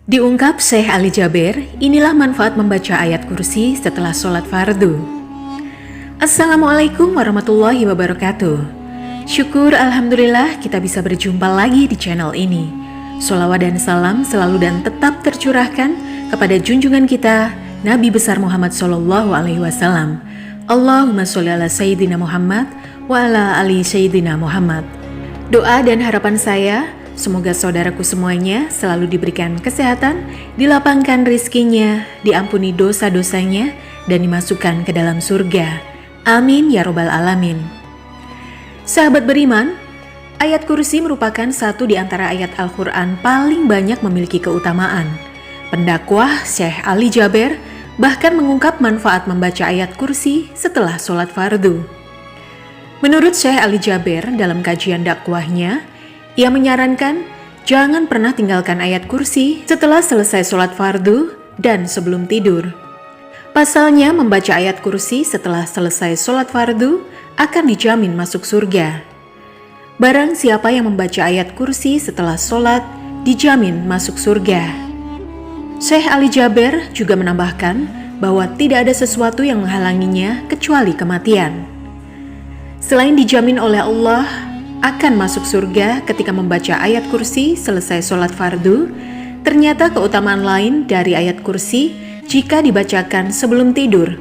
Diungkap Syekh Ali Jaber, inilah manfaat membaca ayat kursi setelah sholat fardu. Assalamualaikum warahmatullahi wabarakatuh. Syukur Alhamdulillah kita bisa berjumpa lagi di channel ini. Sholawat dan salam selalu dan tetap tercurahkan kepada junjungan kita, Nabi besar Muhammad SAW. Allahumma sholli ala Sayyidina Muhammad wa ala ali Sayyidina Muhammad. Doa dan harapan saya, semoga saudaraku semuanya selalu diberikan kesehatan, dilapangkan rizkinya, diampuni dosa-dosanya, dan dimasukkan ke dalam surga. Amin ya robbal alamin. Sahabat beriman, ayat kursi merupakan satu di antara ayat Al-Quran paling banyak memiliki keutamaan. Pendakwah Syekh Ali Jaber bahkan mengungkap manfaat membaca ayat kursi setelah sholat fardu. Menurut Syekh Ali Jaber dalam kajian dakwahnya, ia menyarankan jangan pernah tinggalkan ayat kursi setelah selesai sholat fardu dan sebelum tidur. Pasalnya membaca ayat kursi setelah selesai sholat fardu akan dijamin masuk surga. Barang siapa yang membaca ayat kursi setelah sholat dijamin masuk surga. Syekh Ali Jaber juga menambahkan bahwa tidak ada sesuatu yang menghalanginya kecuali kematian. Selain dijamin oleh Allah akan masuk surga ketika membaca ayat kursi selesai sholat fardu, ternyata keutamaan lain dari ayat kursi jika dibacakan sebelum tidur,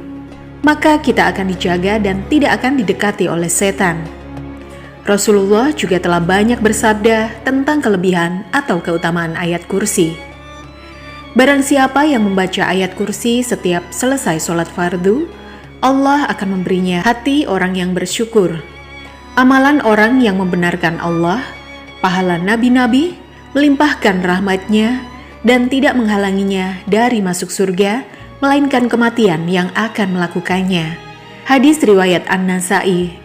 maka kita akan dijaga dan tidak akan didekati oleh setan. Rasulullah juga telah banyak bersabda tentang kelebihan atau keutamaan ayat kursi. Barang siapa yang membaca ayat kursi setiap selesai sholat fardu, Allah akan memberinya hati orang yang bersyukur, amalan orang yang membenarkan Allah, pahala nabi-nabi, melimpahkan rahmat-Nya, dan tidak menghalanginya dari masuk surga, melainkan kematian yang akan melakukannya. Hadis riwayat An-Nasai.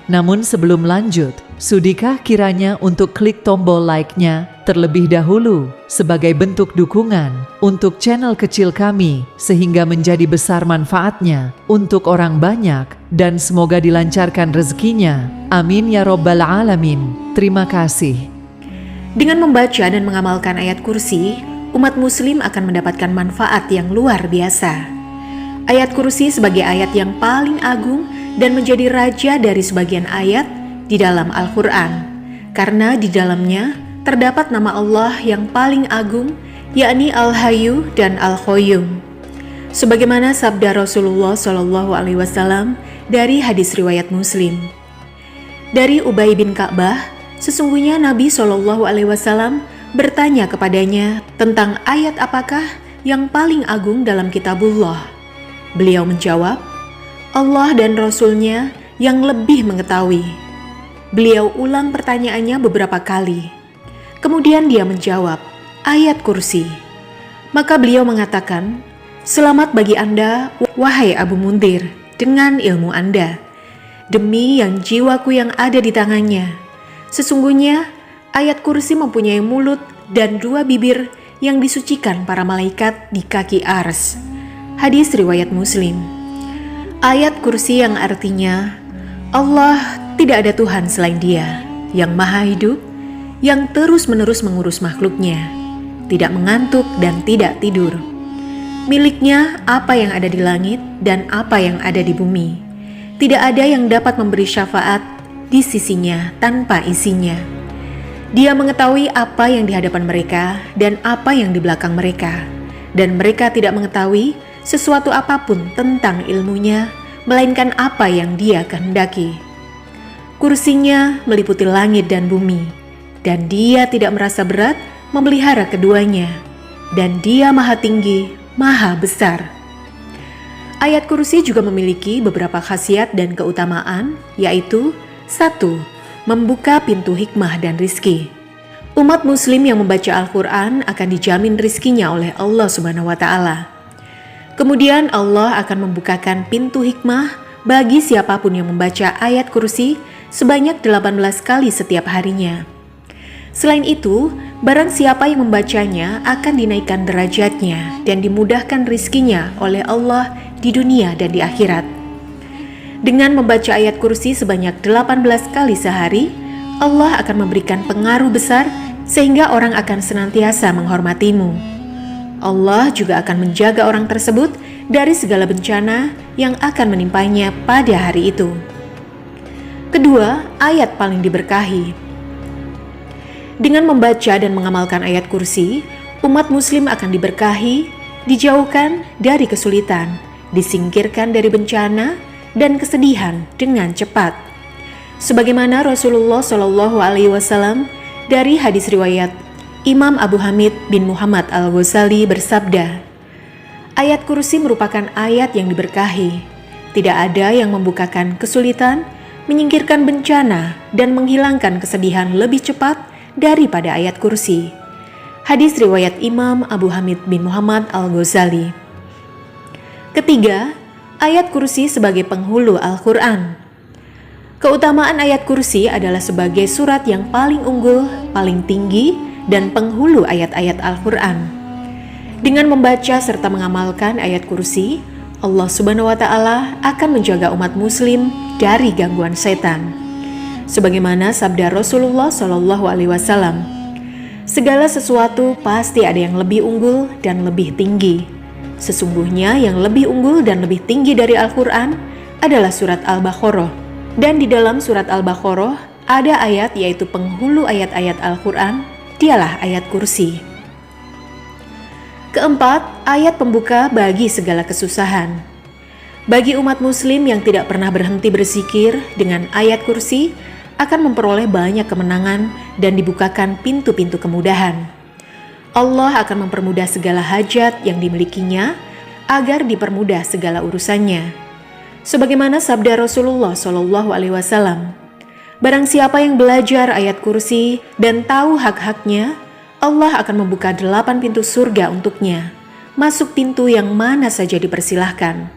Namun sebelum lanjut, sudikah kiranya untuk klik tombol like-nya terlebih dahulu sebagai bentuk dukungan untuk channel kecil kami sehingga menjadi besar manfaatnya untuk orang banyak dan semoga dilancarkan rezekinya. Amin ya robbal alamin. Terima kasih. Dengan membaca dan mengamalkan ayat kursi, umat muslim akan mendapatkan manfaat yang luar biasa. Ayat kursi sebagai ayat yang paling agung dan menjadi raja dari sebagian ayat di dalam Al-Quran, karena di dalamnya terdapat nama Allah yang paling agung, yakni Al-Hayyu dan Al-Qayyum. Sebagaimana sabda Rasulullah SAW dari hadis riwayat Muslim. Dari Ubay bin Ka'bah, sesungguhnya Nabi SAW bertanya kepadanya tentang ayat apakah yang paling agung dalam kitabullah. Beliau menjawab, Allah dan Rasul-Nya yang lebih mengetahui. Beliau ulang pertanyaannya beberapa kali. Kemudian dia menjawab, ayat kursi. Maka beliau mengatakan, selamat bagi Anda, wahai Abu Mundir, dengan ilmu Anda. Demi yang jiwaku yang ada di tangannya. Sesungguhnya ayat kursi mempunyai mulut dan dua bibir yang disucikan para malaikat di kaki ars. Hadis riwayat Muslim. Ayat kursi yang artinya Allah tidak ada Tuhan selain Dia yang maha hidup, yang terus-menerus mengurus makhluknya, tidak mengantuk dan tidak tidur. Miliknya apa yang ada di langit dan apa yang ada di bumi. Tidak ada yang dapat memberi syafaat di sisinya tanpa isinya. Dia mengetahui apa yang di hadapan mereka dan apa yang di belakang mereka, dan mereka tidak mengetahui sesuatu apapun tentang ilmunya, melainkan apa yang Dia kehendaki. Kursinya meliputi langit dan bumi, dan Dia tidak merasa berat memelihara keduanya, dan Dia maha tinggi, maha besar. Ayat kursi juga memiliki beberapa khasiat dan keutamaan, yaitu 1. Membuka pintu hikmah dan rizki. Umat muslim yang membaca Al-Quran akan dijamin rizkinya oleh Allah Subhanahu wa Ta'ala. Kemudian Allah akan membukakan pintu hikmah bagi siapapun yang membaca ayat kursi sebanyak 18 kali setiap harinya. Selain itu, barang siapa yang membacanya akan dinaikkan derajatnya dan dimudahkan rizkinya oleh Allah di dunia dan di akhirat. Dengan membaca ayat kursi sebanyak 18 kali sehari, Allah akan memberikan pengaruh besar sehingga orang akan senantiasa menghormatimu. Allah juga akan menjaga orang tersebut dari segala bencana yang akan menimpanya pada hari itu. Kedua, ayat paling diberkahi. Dengan membaca dan mengamalkan ayat kursi, umat muslim akan diberkahi, dijauhkan dari kesulitan, disingkirkan dari bencana dan kesedihan dengan cepat. Sebagaimana Rasulullah SAW dari hadis riwayat Imam Abu Hamid bin Muhammad Al-Ghazali bersabda, ayat kursi merupakan ayat yang diberkahi. Tidak ada yang membukakan kesulitan, menyingkirkan bencana, dan menghilangkan kesedihan lebih cepat daripada ayat kursi. Hadis riwayat Imam Abu Hamid bin Muhammad Al-Ghazali. Ketiga, ayat kursi sebagai penghulu Al-Quran. Keutamaan ayat kursi adalah sebagai surat yang paling unggul, paling tinggi, dan penghulu ayat-ayat Al-Quran. Dengan membaca serta mengamalkan ayat kursi, Allah Subhanahu wa Ta'ala akan menjaga umat Muslim dari gangguan setan. Sebagaimana sabda Rasulullah SAW, segala sesuatu pasti ada yang lebih unggul dan lebih tinggi. Sesungguhnya yang lebih unggul dan lebih tinggi dari Al-Quran adalah surat Al-Baqarah. Dan di dalam surat Al-Baqarah ada ayat yaitu penghulu ayat-ayat Al-Quran, dialah ayat kursi. Keempat, ayat pembuka bagi segala kesusahan. Bagi umat muslim yang tidak pernah berhenti berzikir, dengan ayat kursi akan memperoleh banyak kemenangan dan dibukakan pintu-pintu kemudahan. Allah akan mempermudah segala hajat yang dimilikinya agar dipermudah segala urusannya. Sebagaimana sabda Rasulullah SAW, barang siapa yang belajar ayat kursi dan tahu hak-haknya, Allah akan membuka 8 pintu surga untuknya, masuk pintu yang mana saja dipersilahkan.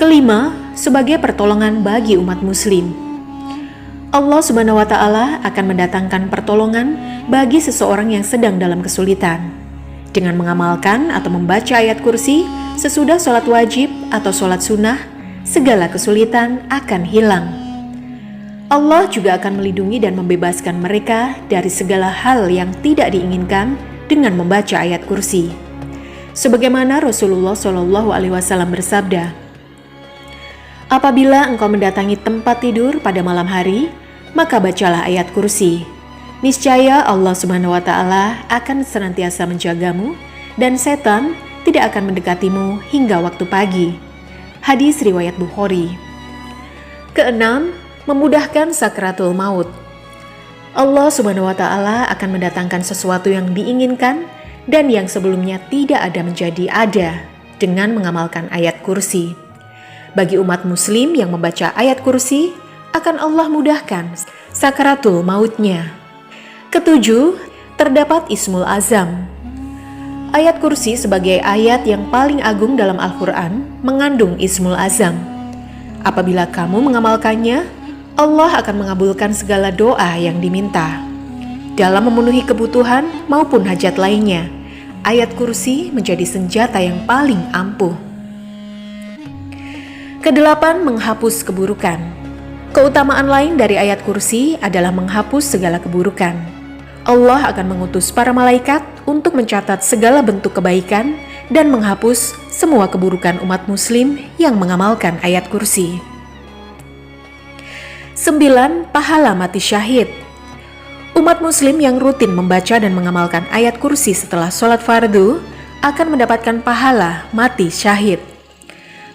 Kelima, sebagai pertolongan bagi umat muslim. Allah Subhanahu wa Ta'ala akan mendatangkan pertolongan bagi seseorang yang sedang dalam kesulitan. Dengan mengamalkan atau membaca ayat kursi sesudah sholat wajib atau sholat sunnah, segala kesulitan akan hilang. Allah juga akan melindungi dan membebaskan mereka dari segala hal yang tidak diinginkan dengan membaca ayat kursi. Sebagaimana Rasulullah SAW bersabda, apabila engkau mendatangi tempat tidur pada malam hari, maka bacalah ayat kursi. Niscaya Allah Subhanahu wa Ta'ala akan senantiasa menjagamu dan setan tidak akan mendekatimu hingga waktu pagi. Hadis riwayat Bukhari. Keenam, memudahkan sakratul maut. Allah Subhanahu wa Ta'ala akan mendatangkan sesuatu yang diinginkan dan yang sebelumnya tidak ada menjadi ada dengan mengamalkan ayat kursi. Bagi umat muslim yang membaca ayat kursi, akan Allah mudahkan sakratul mautnya. Ketujuh, terdapat Ismul Azam. Ayat kursi sebagai ayat yang paling agung dalam Al-Quran mengandung Ismul Azam. Apabila kamu mengamalkannya, Allah akan mengabulkan segala doa yang diminta. Dalam memenuhi kebutuhan maupun hajat lainnya, ayat kursi menjadi senjata yang paling ampuh. Kedelapan, menghapus keburukan. Keutamaan lain dari ayat kursi adalah menghapus segala keburukan. Allah akan mengutus para malaikat untuk mencatat segala bentuk kebaikan dan menghapus semua keburukan umat muslim yang mengamalkan ayat kursi. 9. Pahala mati syahid. Umat muslim yang rutin membaca dan mengamalkan ayat kursi setelah sholat fardu akan mendapatkan pahala mati syahid.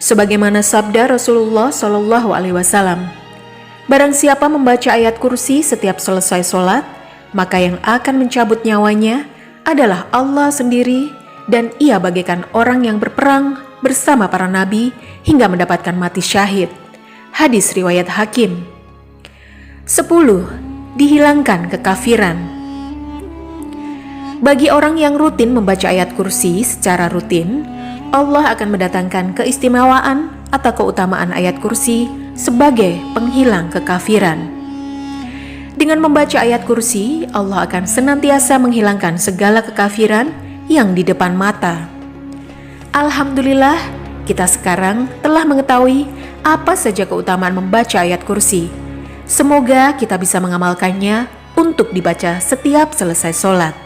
Sebagaimana sabda Rasulullah SAW, barang siapa membaca ayat kursi setiap selesai sholat, maka yang akan mencabut nyawanya adalah Allah sendiri, dan ia bagaikan orang yang berperang bersama para nabi hingga mendapatkan mati syahid. Hadis riwayat Hakim. 10. Dihilangkan kekafiran. Bagi orang yang rutin membaca ayat kursi secara rutin, Allah akan mendatangkan keistimewaan atau keutamaan ayat kursi sebagai penghilang kekafiran. Dengan membaca ayat kursi, Allah akan senantiasa menghilangkan segala kekafiran yang di depan mata. Alhamdulillah, kita sekarang telah mengetahui apa saja keutamaan membaca ayat kursi. Semoga kita bisa mengamalkannya untuk dibaca setiap selesai sholat.